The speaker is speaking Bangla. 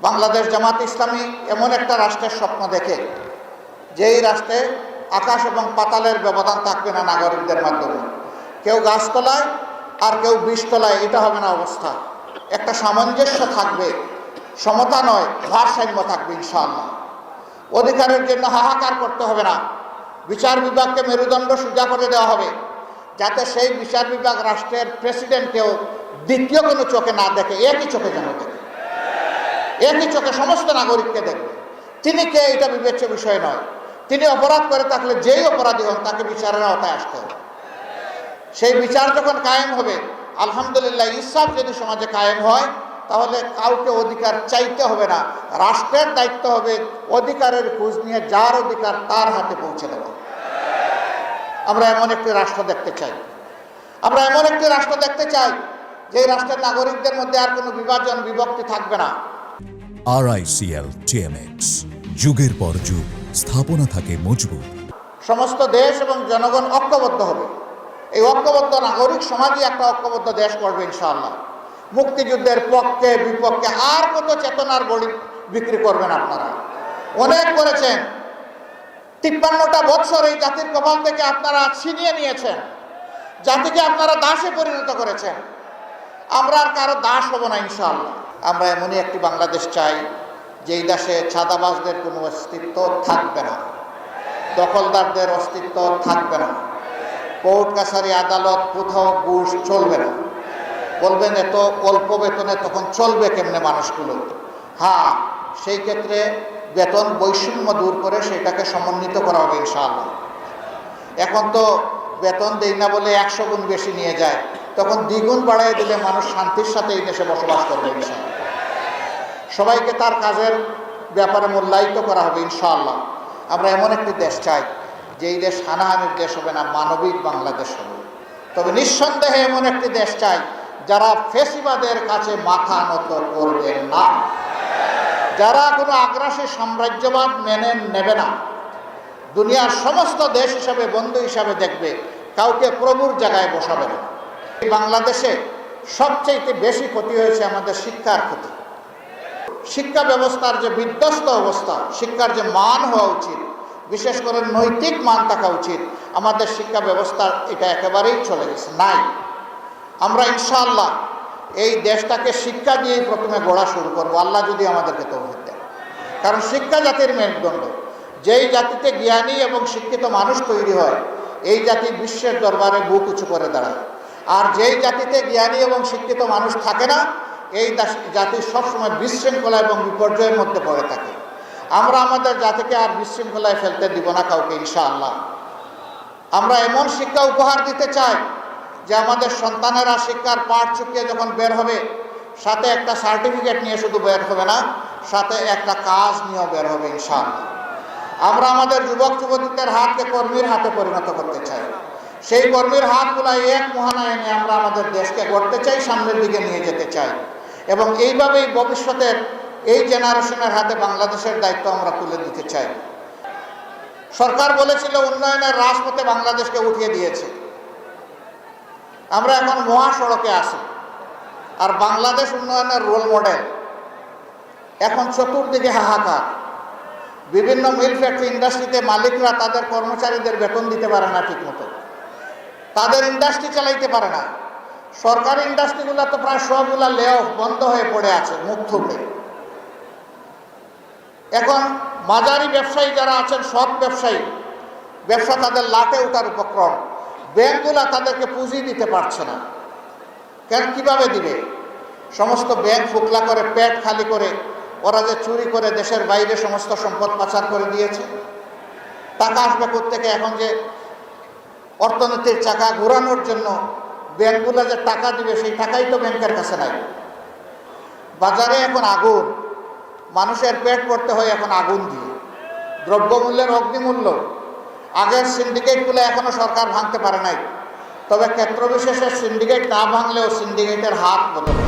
বাংলাদেশ জামাত ইসলামী এমন একটা রাষ্ট্রের স্বপ্ন দেখে যেই রাষ্ট্রে আকাশ এবং পাতালের ব্যবধান থাকবে না নাগরিকদের মাধ্যমে। কেউ গাছতলায় আর কেউ বিষতলায়, এটা হবে না অবস্থা। একটা সামঞ্জস্য থাকবে, সমতা নয় ভারসাম্য থাকবে ইনশাআল্লাহ। অধিকারের জন্য হাহাকার করতে হবে না, বিচার বিভাগকে মেরুদণ্ড সোজা করে দেওয়া হবে, যাতে সেই বিচার বিভাগ রাষ্ট্রের প্রেসিডেন্টকেও দ্বিতীয় কোনো চোখে না দেখে, একই চোখে যেন দেখে, একই চোখে সমস্ত নাগরিককে দেখবে। তিনি কে এটা বিবেচ্য বিষয় নয়। তিনি অপরাধ করে থাকলে যেই অপরাধী হন তাকে বিচারের আওতায় আসতে হবে। সেই বিচার যখন কায়েম হবে, আলহামদুলিল্লাহ, ইনসাফ যদি সমাজে কায়েম হয়, তাহলে কাউকে অধিকার চাইতে হবে না। রাষ্ট্রের দায়িত্ব হবে অধিকারের খোঁজ নিয়ে যার অধিকার তার হাতে পৌঁছে দেওয়া। আমরা এমন একটি রাষ্ট্র দেখতে চাই, আমরা এমন একটি রাষ্ট্র দেখতে চাই যে রাষ্ট্রের নাগরিকদের মধ্যে আর কোনো বিভাজন বিভক্তি থাকবে না। RICL TMX, যুগের পর যুগ স্থাপনা থাকে মজবুত। সমস্ত দেশ এবং জনগণ ঐক্যবদ্ধ হবে। এই ঐক্যবদ্ধ নাগরিক সমাজই একটা ঐক্যবদ্ধ দেশ করবে ইনশাআল্লাহ। মুক্তিযুদ্ধের পক্ষে বিপক্ষে আর কত চেতনার বড়ি বিক্রি করবেন আপনারা? অনেক করেছেন। 53টা বৎসর এই জাতির কপাল থেকে আপনারা ছিনিয়ে নিয়েছেন, জাতিকে আপনারা দাসে পরিণত করেছেন। আমরা আর কারো দাস হব না ইনশাআল্লাহ। আমরা এমনই একটি বাংলাদেশ চাই যেই দেশে ছাদাবাজদের কোনো অস্তিত্ব থাকবে না, দখলদারদের অস্তিত্ব থাকবে না, কোর্ট কাছারি আদালত কোথাও ঘুষ চলবে না। বলবেন এত অল্প বেতনে তখন চলবে কেমনে মানুষগুলো? হ্যাঁ, সেই ক্ষেত্রে বেতন বৈষম্য দূর করে সেটাকে সমন্বিত করা হবে ইনশাআল্লাহ। এখন তো বেতন দেই না বলে 100 গুণ বেশি নিয়ে যায়, তখন দ্বিগুণ বাড়াই দিলে মানুষ শান্তির সাথে এই দেশে বসবাস করবে ইনশাআল্লাহ। সবাইকে তার কাজের ব্যাপারে মূল্যায়িত করা হবে ইনশাআল্লাহ। আমরা এমন একটি দেশ চাই যেই দেশ হানাহানির দেশ হবে না, মানবিক বাংলাদেশ হবে। তবে নিঃসন্দেহে এমন একটি দেশ চাই যারা ফেসিবাদের কাছে মাথা নত করবে না, যারা কোনো আগ্রাসী সাম্রাজ্যবাদ মেনে নেবে না, দুনিয়ার সমস্ত দেশ হিসাবে বন্ধু হিসাবে দেখবে, কাউকে প্রভুর জায়গায় বসাবে না। এই বাংলাদেশে সবচেয়ে বেশি ক্ষতি হয়েছে আমাদের শিক্ষার ক্ষতি। শিক্ষা ব্যবস্থার যে বিধ্বস্ত অবস্থা, শিক্ষার যে মান হওয়া উচিত, বিশেষ করে নৈতিক মান থাকা উচিত, আমাদের শিক্ষা ব্যবস্থার এটা একেবারেই চলে গেছে, নাই। আমরা ইনশাআল্লাহ এই দেশটাকে শিক্ষা দিয়েই প্রথমে গড়া শুরু করবো, আল্লাহ যদি আমাদেরকে তৌফিক দেন। কারণ শিক্ষা জাতির মেরুদণ্ড। যেই জাতিতে জ্ঞানী এবং শিক্ষিত মানুষ তৈরি হয়, এই জাতি বিশ্বের দরবারে বুক উঁচু করে দাঁড়ায়। আর যেই জাতিতে জ্ঞানী এবং শিক্ষিত মানুষ থাকে না, এই জাতি সবসময় বিশৃঙ্খলা এবং বিপর্যয়ের মধ্যে পড়ে থাকে। আমরা আমাদের জাতিকে আর বিশৃঙ্খলায় ফেলতে দিব না কাউকে ইনশাআল্লাহ। আমরা এমন শিক্ষা উপহার দিতে চাই যে আমাদের সন্তানেরা শিক্ষার পাঠ চুকিয়ে যখন বের হবে, সাথে একটা সার্টিফিকেট নিয়ে শুধু বের হবে না, সাথে একটা কাজ নিয়েও বের হবে ইনশাআল্লাহ। আমরা আমাদের যুবক যুবতীদের হাতকে কর্মীর হাতে পরিণত করতে চাই। সেই কর্মীর হাতগুলো এক মোহনায় এনে আমরা আমাদের দেশকে গড়তে চাই, সামনের দিকে নিয়ে যেতে চাই। এবং এইভাবেই ভবিষ্যতের এই জেনারেশনের হাতে বাংলাদেশের দায়িত্ব আমরা তুলে দিতে চাই। সরকার বলেছিল উন্নয়নের রাজপথে বাংলাদেশকে উঠিয়ে দিয়েছে। আমরা এখন মহাসড়কে আছি, আর বাংলাদেশ উন্নয়নের রোল মডেল। এখন চতুর্দিকে হাহাকার। বিভিন্ন মিল ফ্যাক্টরি ইন্ডাস্ট্রিতে মালিকরা তাদের কর্মচারীদের বেতন দিতে পারে না ঠিক মতো, তাদের ইন্ডাস্ট্রি চালাইতে পারে না। সরকারি ইন্ডাস্ট্রিগুলো তো প্রায় সবগুলা লে অফ বন্ধ হয়ে পড়ে আছে মুখ থুবড়ে। এখন মাঝারি ব্যবসায়ী যারা আছেন, সৎ ব্যবসায়ী, ব্যবসা তাদের লাটে ওঠার উপক্রম। ব্যাংকগুলা তাদেরকে পুঁজি দিতে পারছে না। কেন, কিভাবে দিবে? সমস্ত ব্যাংক ফুকলা করে, পেট খালি করে, ওরা যে চুরি করে দেশের বাইরে সমস্ত সম্পদ পাচার করে দিয়েছে। টাকা আসবে কোত্থেকে? এখন যে অর্থনীতির চাকা ঘোরানোর জন্য ব্যাংকগুলো যে টাকা দিবে, সেই টাকাই তো ব্যাংকের কাছে নাই। বাজারে এখন আগুন, মানুষের পেট পড়তে হয় এখন আগুন দিয়ে। দ্রব্যমূল্যের অগ্নিমূল্য। আগের সিন্ডিকেটগুলো এখনো সরকার ভাঙতে পারে নাই, তবে ক্ষেত্র বিশেষে সিন্ডিকেট না ভাঙলেও সিন্ডিকেটের হাত বদল।